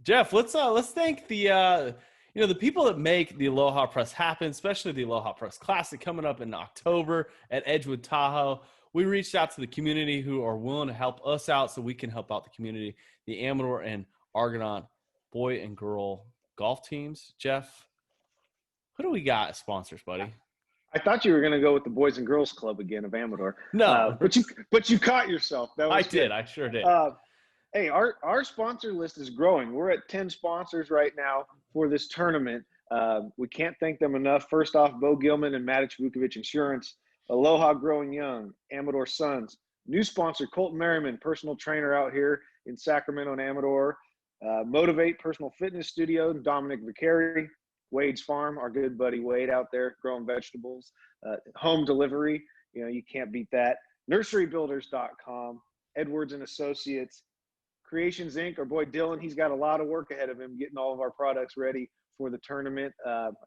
Jeff, let's thank the people that make the Aloha Press happen, especially the Aloha Press Classic coming up in October at Edgewood Tahoe. We reached out to the community who are willing to help us out so we can help out the community, the Amador and Argonaut boy and girl golf teams. Jeff, who do we got as sponsors, buddy? I thought you were going to go with the Boys and Girls Club again of Amador. No. But you caught yourself. I did. I sure did. Hey, our sponsor list is growing. We're at 10 sponsors right now for this tournament. We can't thank them enough. First off, Bo Gilman and Maddox Vukovic Insurance, Aloha Growing Young, Amador Sons, new sponsor Colton Merriman, personal trainer out here in Sacramento and Amador, Motivate Personal Fitness Studio, Dominic Vicari, Wade's Farm, our good buddy Wade out there growing vegetables, home delivery, you can't beat that, nurserybuilders.com, Edwards and Associates, Creations Inc., our boy Dylan, he's got a lot of work ahead of him getting all of our products ready for the tournament.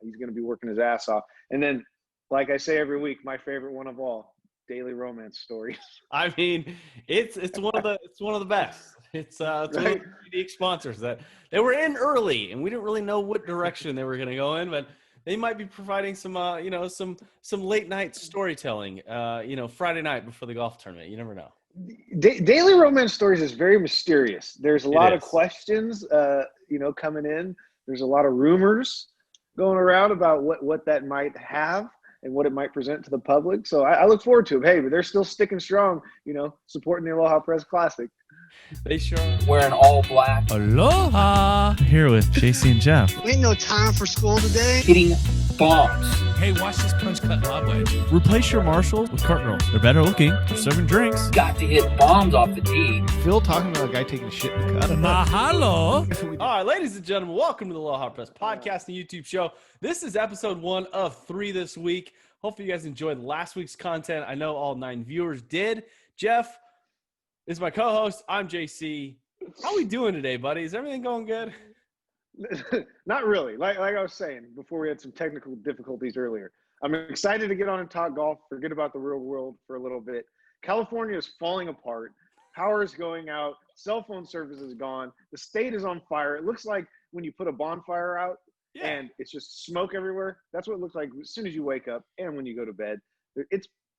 He's going to be working his ass off. And then, like I say every week, my favorite one of all, Daily Romance Stories. I mean, it's one of the best. It's one of the unique sponsors that they were in early, and we didn't really know what direction they were going to go in, but they might be providing some some late night storytelling, Friday night before the golf tournament. You never know. Daily Romance Stories is very mysterious. There's a lot of questions, coming in. There's a lot of rumors going around about what that might have and what it might present to the public. So I look forward to it. Hey, but they're still sticking strong, supporting the Aloha Press Classic. They sure are. Wearing all black. Aloha! Here with JC and Jeff. Ain't no time for school today. Hitting bombs. Hey, watch this punch cut lob wedge. Replace your Marshalls with Cart Girls. They're better looking. They're serving drinks. Got to hit bombs off the tee. Phil talking about a guy taking a shit in the cut. Mahalo! All right, ladies and gentlemen, welcome to the Aloha Press Podcast and YouTube show. This is episode 1 of 3 this week. Hopefully you guys enjoyed last week's content. I know all 9 viewers did. Jeff is my co-host. I'm JC. How we doing today, buddy? Is everything going good? Not really. Like I was saying before, we had some technical difficulties earlier. I'm excited to get on and talk golf. Forget about the real world for a little bit. California is falling apart. Power is going out. Cell phone service is gone. The state is on fire. It looks like when you put a bonfire out and it's just smoke everywhere. That's what it looks like as soon as you wake up and when you go to bed.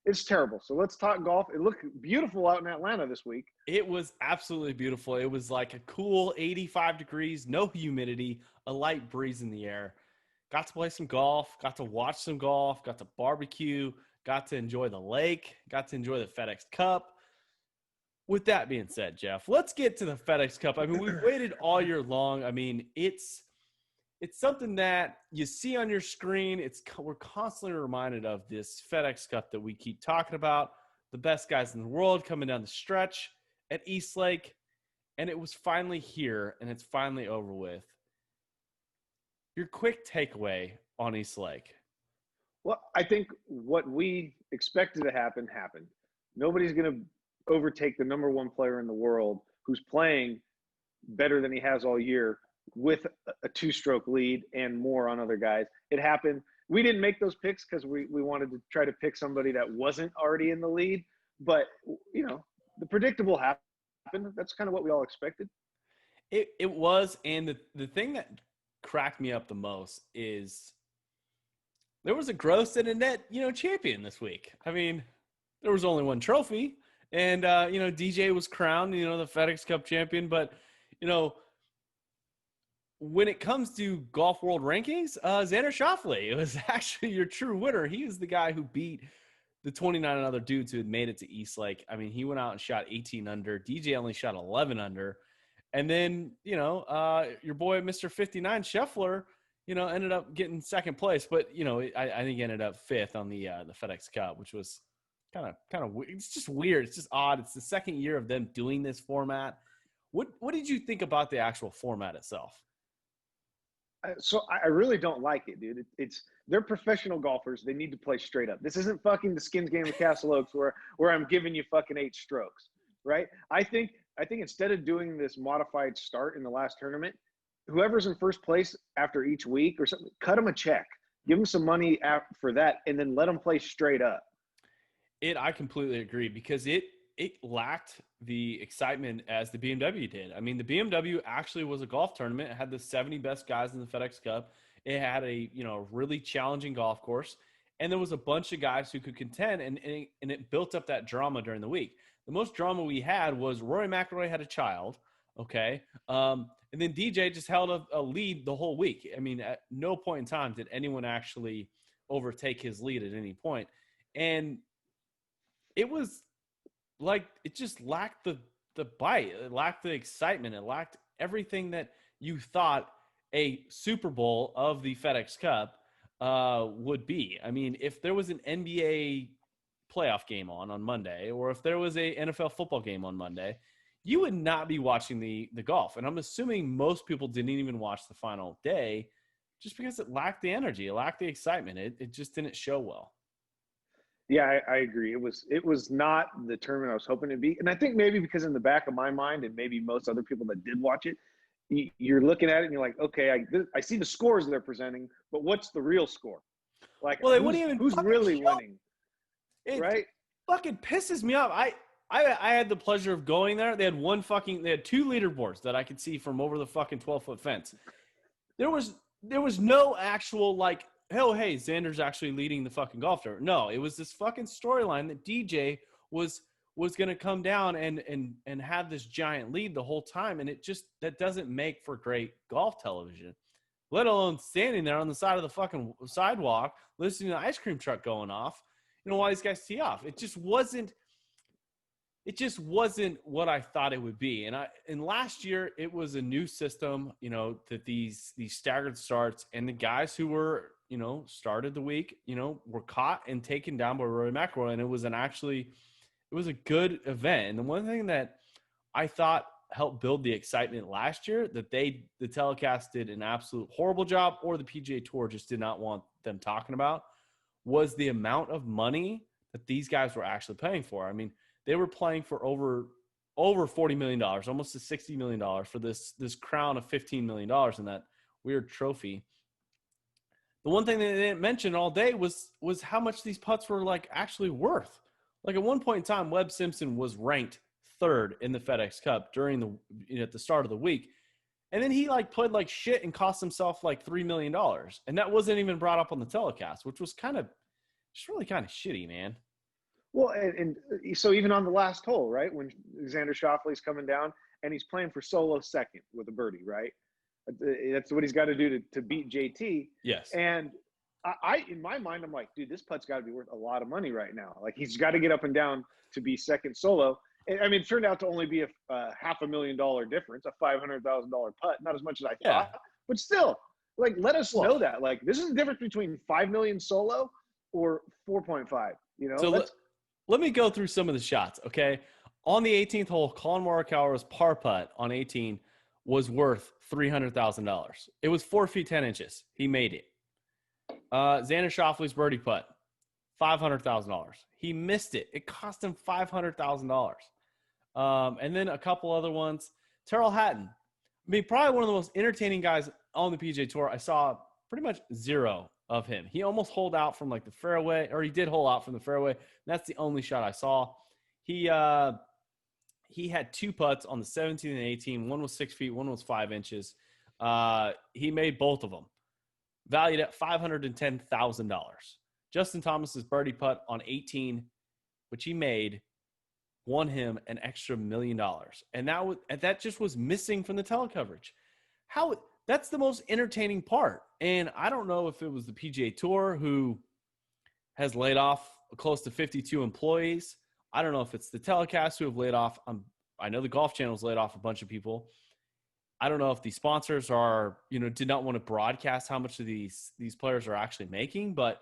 It's terrible. So let's talk golf. It looked beautiful out in Atlanta this week. It was absolutely beautiful. It was like a cool 85 degrees, no humidity, a light breeze in the air. Got to play some golf, got to watch some golf, got to barbecue, got to enjoy the lake, got to enjoy the FedEx Cup. With that being said, Jeff, let's get to the FedEx Cup. I mean, we've waited all year long. I mean, it's something that you see on your screen. We're constantly reminded of this FedEx Cup that we keep talking about, the best guys in the world coming down the stretch at East Lake, and it was finally here, and it's finally over with. Your quick takeaway on East Lake. Well, I think what we expected to happen happened. Nobody's going to overtake the number 1 player in the world who's playing better than he has all year with a 2-stroke lead and more on other guys. It happened. We didn't make those picks because we wanted to try to pick somebody that wasn't already in the lead. But, the predictable happened. That's kind of what we all expected. It was. And the thing that cracked me up the most is there was a gross and a net, champion this week. I mean, there was only one trophy. And, DJ was crowned, the FedEx Cup champion. But, when it comes to Golf World Rankings, Xander Schauffele, it was actually your true winner. He was the guy who beat the 29 other dudes who had made it to East Lake. I mean, he went out and shot 18 under. DJ only shot 11 under. And then, your boy, Mr. 59, Scheffler, ended up getting second place. But, I think he ended up 5th on the FedEx Cup, which was kind of weird. It's just weird. It's just odd. It's the second year of them doing this format. What did you think about the actual format itself? So I really don't like it, dude. They're professional golfers. They need to play straight up. This isn't fucking the Skins game of Castle Oaks where I'm giving you fucking 8 strokes, right? I think instead of doing this modified start in the last tournament, whoever's in first place after each week or something, cut them a check, give them some money for that, and then let them play straight up. I completely agree because it it lacked the excitement as the BMW did. I mean, the BMW actually was a golf tournament. It had the 70 best guys in the FedEx Cup. It had a really challenging golf course, and there was a bunch of guys who could contend, and it built up that drama during the week. The most drama we had was Rory McIlroy had a child, okay, and then DJ just held a lead the whole week. I mean, at no point in time did anyone actually overtake his lead at any point, and it was like it just lacked the bite. It lacked the excitement. It lacked everything that you thought a Super Bowl of the FedEx Cup would be. I mean, if there was an NBA playoff game on Monday, or if there was a NFL football game on Monday, you would not be watching the golf. And I'm assuming most people didn't even watch the final day just because it lacked the energy. It lacked the excitement. It just didn't show well. Yeah, I agree. It was not the tournament I was hoping to be. And I think maybe because in the back of my mind, and maybe most other people that did watch it, you're looking at it and you're like, okay, I see the scores they're presenting, but what's the real score? Like, well, they wouldn't even who's really winning? Right? Fucking pisses me off. I had the pleasure of going there. They had they had 2 leaderboards that I could see from over the fucking 12-foot fence. There was no actual like, oh, hey, Xander's actually leading the fucking golf tournament. No, it was this fucking storyline that DJ was going to come down and have this giant lead the whole time. And that doesn't make for great golf television, let alone standing there on the side of the fucking sidewalk, listening to the ice cream truck going off, while these guys tee off. It just wasn't what I thought it would be. And last year it was a new system, that these staggered starts, and the guys who were, started the week, were caught and taken down by Rory McIlroy. And it was a good event. And the one thing that I thought helped build the excitement last year, that the telecast did an absolute horrible job, or the PGA Tour just did not want them talking about, was the amount of money that these guys were actually paying for. I mean, they were playing for over $40 million, almost to $60 million for this crown of $15 million in that weird trophy. The one thing that they didn't mention all day was how much these putts were like actually worth. Like at one point in time, Webb Simpson was ranked 3rd in the FedEx Cup at the start of the week. And then he played like shit and cost himself like $3 million. And that wasn't even brought up on the telecast, which was really kind of shitty, man. Well, and so even on the last hole, right, when Xander Schauffele's coming down and he's playing for solo second with a birdie, right? That's what he's got to do to beat JT. Yes. And I in my mind, I'm like, dude, this putt's got to be worth a lot of money right now. Like, he's got to get up and down to be second solo. And, I mean, it turned out to only be a $500,000 difference, a $500,000 putt. Not as much as I thought, but still, like, let us know that. Like, this is the difference between $5 million solo or 4.5. So let me go through some of the shots, okay? On the 18th hole, Colin Morikawa's par putt on 18 was worth $300,000. It was 4 feet 10 inches. He made it. Xander Schauffele's birdie putt, $500,000. He missed it. It cost him $500,000. And then a couple other ones. Terrell Hatton, probably one of the most entertaining guys on the PGA Tour. I saw pretty much zero of him. He almost holed out from like the fairway, or he did hole out from the fairway. That's the only shot I saw. He had 2 putts on the 17 and 18. One was 6 feet, one was 5 inches. He made both of them, valued at $510,000. Justin Thomas's birdie putt on 18, which he made, won him an extra $1 million. And that just was missing from the telecoverage. That's the most entertaining part. And I don't know if it was the PGA Tour, who has laid off close to 52 employees. I don't know if it's the telecast who have laid off. I know the Golf Channel's laid off a bunch of people. I don't know if the sponsors are, did not want to broadcast how much of these players are actually making. But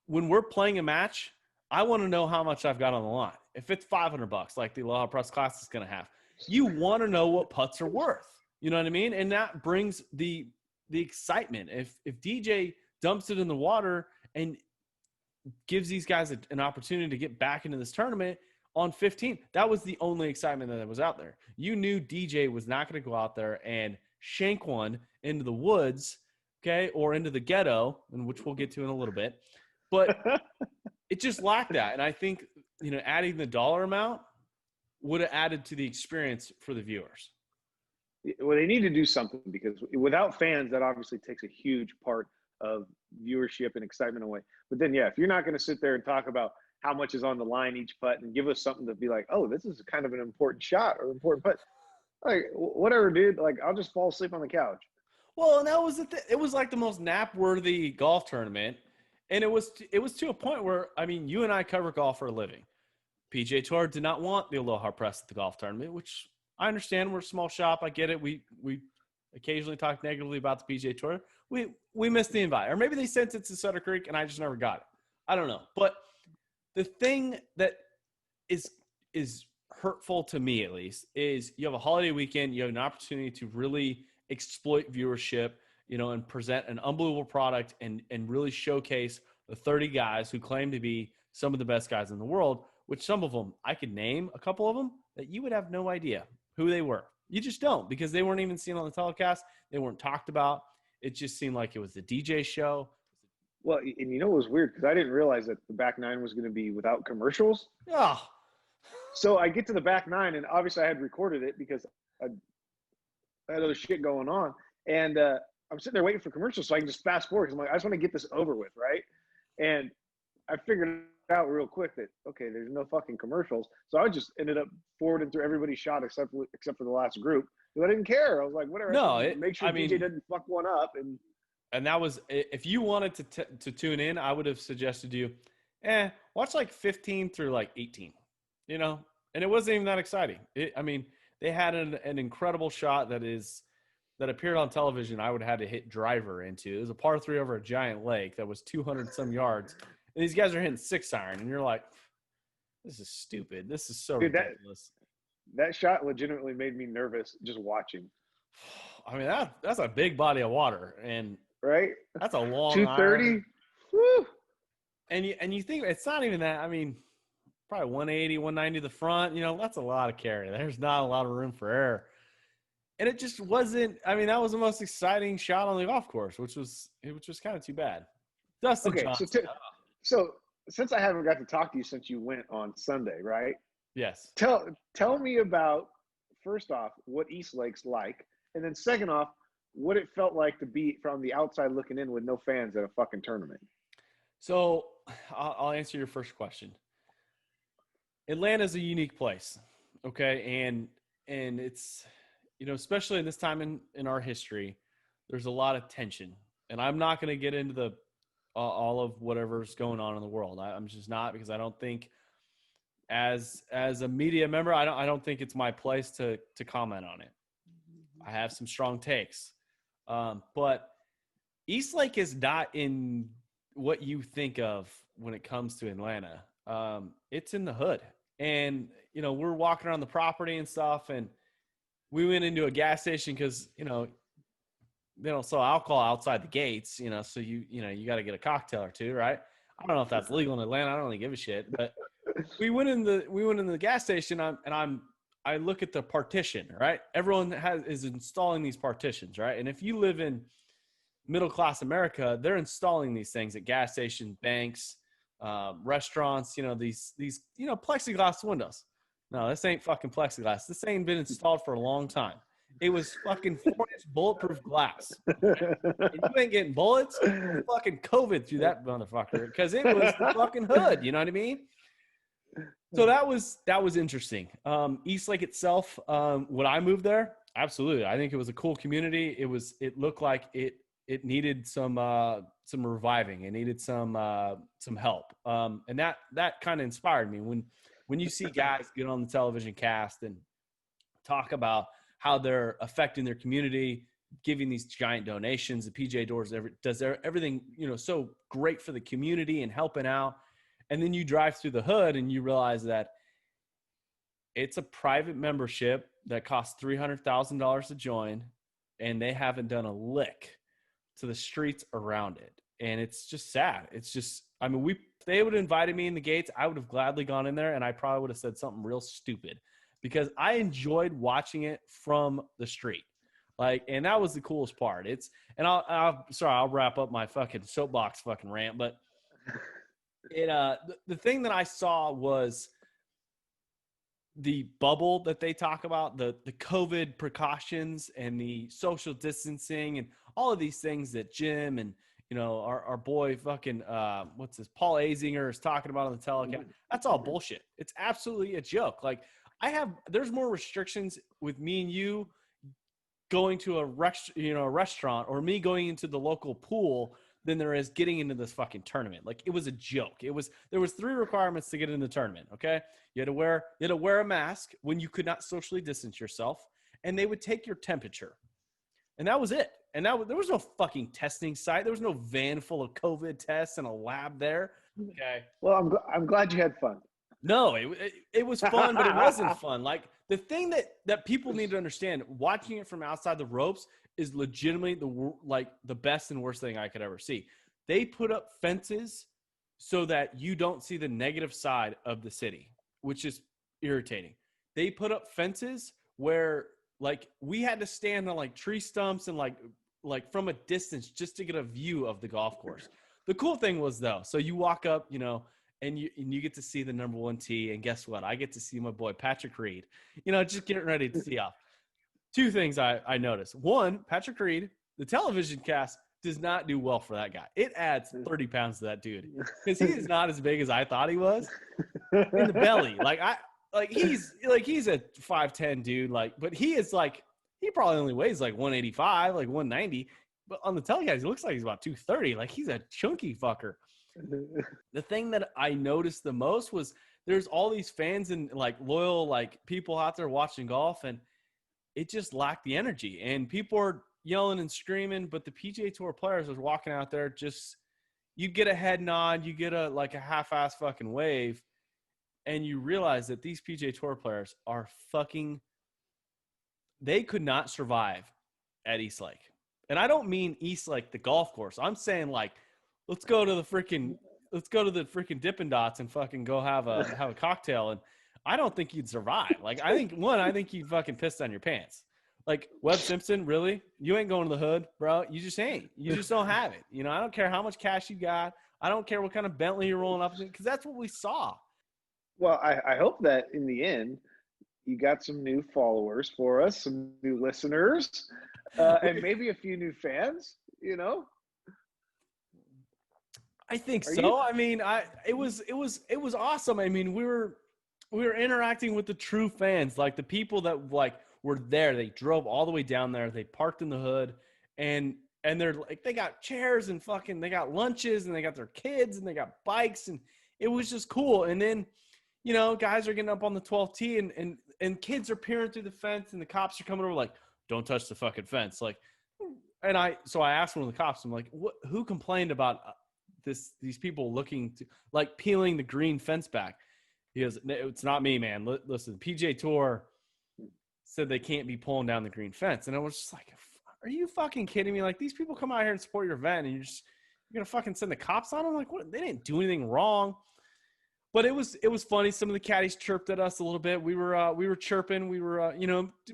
when we're playing a match, I want to know how much I've got on the line. If it's $500, like the Aloha Press Class is going to have, you want to know what putts are worth. You know what I mean? And that brings the excitement. If DJ dumps it in the water and gives these guys an opportunity to get back into this tournament on 15, that was the only excitement that was out there. You knew DJ was not going to go out there and shank one into the woods, okay, or into the ghetto, and which we'll get to in a little bit. But it just lacked that. And I think adding the dollar amount would have added to the experience for the viewers. Well, they need to do something, because without fans, that obviously takes a huge part of viewership and excitement away. But then, yeah, if you're not going to sit there and talk about how much is on the line each putt and give us something to be like, oh, this is kind of an important shot or important putt, like, whatever, dude. Like, I'll just fall asleep on the couch. Well, and that was it was like the most nap-worthy golf tournament, and it was to a point where, I mean, you and I cover golf for a living. PGA Tour did not want the Aloha press at the golf tournament, which I understand. We're a small shop. I get it. We occasionally talk negatively about the PGA Tour. We missed the invite, or maybe they sent it to Sutter Creek and I just never got it. I don't know. But the thing that is hurtful to me, at least, is you have a holiday weekend. You have an opportunity to really exploit viewership, and present an unbelievable product and really showcase the 30 guys who claim to be some of the best guys in the world, which some of them, I could name a couple of them that you would have no idea who they were. You just don't, because they weren't even seen on the telecast. They weren't talked about. It just seemed like it was the DJ show. Well, and it was weird, because I didn't realize that the back nine was going to be without commercials. Oh. So I get to the back nine, and obviously I had recorded it because I had other shit going on. And I'm sitting there waiting for commercials so I can just fast forward, because I'm like, I just want to get this over with, right? And I figured out real quick that, okay, there's no fucking commercials. So I just ended up forwarding through everybody's shot except for the last group. Because I didn't care. I was like, whatever. No, make sure DJ doesn't fuck one up. And that was, if you wanted to tune in, I would have suggested you, watch like 15 through like 18, and it wasn't even that exciting. They had an incredible shot that appeared on television. I would have had to hit driver into. It was a par 3 over a giant lake that was 200 some yards. And these guys are hitting 6-iron, and you're like, this is stupid. This is so ridiculous. That shot legitimately made me nervous just watching. I mean, that's a big body of water, and right, that's a long 230. Woo. And you think it's not even that. I mean, probably 180, 190 the front. That's a lot of carry. There's not a lot of room for error, and it just wasn't. I mean, that was the most exciting shot on the golf course, which was kind of too bad. Dustin Johnson. So since I haven't got to talk to you since you went on Sunday, right? Yes. Tell me about, first off, what East Lake's like, and then second off, what it felt like to be from the outside looking in with no fans at a fucking tournament. So I'll answer your first question. Atlanta's a unique place, okay? And it's, especially in this time in our history, there's a lot of tension. And I'm not going to get into all of whatever's going on in the world. I'm just not, because I don't think as a media member, I don't think it's my place to comment on it. I have some strong takes. But East Lake is not in what you think of when it comes to Atlanta. It's in the hood, and, we're walking around the property and stuff, and we went into a gas station because, they don't sell alcohol outside the gates, so you got to get a cocktail or two, right? I don't know if that's legal in Atlanta. I don't really give a shit. But we went in the gas station, I look at the partition, right? Everyone is installing these partitions, right? And if you live in middle class America, they're installing these things at gas stations, banks, restaurants, these plexiglass windows. No, this ain't fucking plexiglass. This ain't been installed for a long time. It was fucking 4-inch bulletproof glass. And you ain't getting bullets. Fucking COVID through that motherfucker, because it was the fucking hood. You know what I mean? So that was interesting. East Lake itself, would I move there? Absolutely. I think it was a cool community. It looked like it needed some reviving. It needed some help. And that kind of inspired me when you see guys get on the television cast and talk about how they're affecting their community, giving these giant donations. The PGA Doors does everything, so great for the community and helping out. And then you drive through the hood and you realize that it's a private membership that costs $300,000 to join, and they haven't done a lick to the streets around it. And it's just sad. It's just, if they would have invited me in the gates, I would have gladly gone in there, and I probably would have said something real stupid, because I enjoyed watching it from the street. And that was the coolest part. I'll wrap up my fucking soapbox fucking rant, but The thing that I saw was the bubble that they talk about, the COVID precautions and the social distancing and all of these things that Jim and, our boy fucking, Paul Azinger is talking about on the telecast. That's all bullshit. It's absolutely a joke. Like there's more restrictions with me and you going to a restaurant or me going into the local pool than there is getting into this fucking tournament. Like, it was a joke. There was 3 requirements to get in the tournament. Okay. You had to wear a mask when you could not socially distance yourself, and they would take your temperature, and that was it. And there was no fucking testing site. There was no van full of COVID tests and a lab there. Okay. Well, I'm glad you had fun. No, it was fun, but it wasn't fun. Like, the thing that people need to understand, watching it from outside the ropes is legitimately the best and worst thing I could ever see. They put up fences so that you don't see the negative side of the city, which is irritating. They put up fences where, like, we had to stand on, like, tree stumps and like from a distance just to get a view of the golf course. The cool thing was, though, so you walk up, and you get to see the number 1 tee, and guess what? I get to see my boy Patrick Reed, just getting ready to tee off. 2 things I noticed. 1, Patrick Reed, the television cast does not do well for that guy. It adds 30 pounds to that dude because he is not as big as I thought he was in the belly. He's a 5'10" dude. But he is he probably only weighs 185, 190. But on the telecast, he looks like he's about 230. He's a chunky fucker. The thing that I noticed the most was there's all these fans and loyal people out there watching golf, and it just lacked the energy. And people are yelling and screaming, but the PGA Tour players was walking out there, just you get a head nod, you get a half-ass fucking wave, and you realize that these PGA Tour players are they could not survive at East Lake. And I don't mean East Lake, the golf course. I'm saying let's go to the freaking Dippin' Dots and fucking go have a cocktail. And I don't think you'd survive. I think you'd fucking piss on your pants. Webb Simpson, really? You ain't going to the hood, bro. You just ain't. You just don't have it. I don't care how much cash you got. I don't care what kind of Bentley you're rolling up in, because that's what we saw. Well, I hope that in the end you got some new followers for us, some new listeners, and maybe a few new fans, I think so. It was awesome. We were interacting with the true fans, the people that were there. They drove all the way down there. They parked in the hood, and they're they got chairs and they got lunches, and they got their kids, and they got bikes, and it was just cool. And then, guys are getting up on the 12th tee, and kids are peering through the fence, and the cops are coming over don't touch the fucking fence. So I asked one of the cops, I'm who complained about these people looking to peeling the green fence back? He goes, it's not me, man. Listen, PGA Tour said they can't be pulling down the green fence. And I was just are you fucking kidding me? These people come out here and support your event, and you're going to fucking send the cops on them? What? They didn't do anything wrong. But it was funny. Some of the caddies chirped at us a little bit. We were chirping. We were,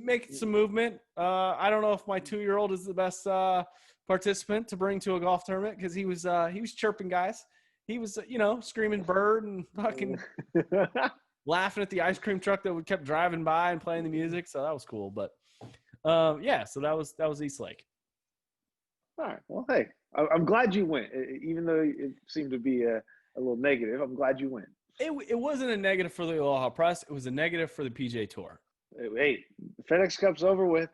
making some movement. I don't know if my 2-year-old is the best participant to bring to a golf tournament, because he was chirping guys. He was, screaming bird and fucking laughing at the ice cream truck that we kept driving by and playing the music. So that was cool. But so that was East Lake. All right. Well, hey, I'm glad you went, even though it seemed to be a little negative. I'm glad you went. It wasn't a negative for the Aloha Press. It was a negative for the PGA Tour. Hey, the FedEx Cup's over with.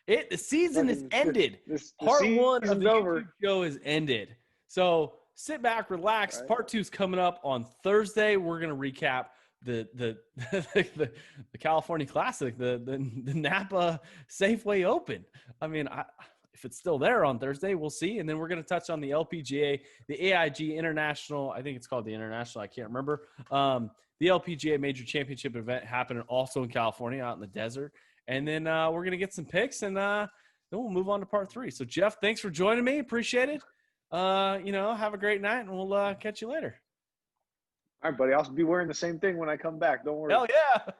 The season is ended. Part 1 of the YouTube show is ended. So sit back, relax. Right. Part 2 is coming up on Thursday. We're going to recap the California Classic, the Napa Safeway Open. If it's still there on Thursday, we'll see. And then we're going to touch on the LPGA, the AIG International. I think it's called the International. I can't remember. The LPGA Major Championship event happening also in California, out in the desert. And then we're going to get some picks, and then we'll move on to part 3. So, Jeff, thanks for joining me. Appreciate it. Have a great night, and we'll catch you later. All right, buddy. I'll be wearing the same thing when I come back. Don't worry. Hell yeah.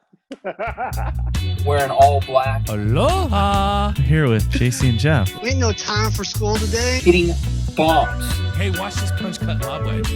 Wearing all black. Aloha! Here with JC and Jeff. Ain't no time for school today. Hitting bombs. Hey, watch this punch cut lob wedge.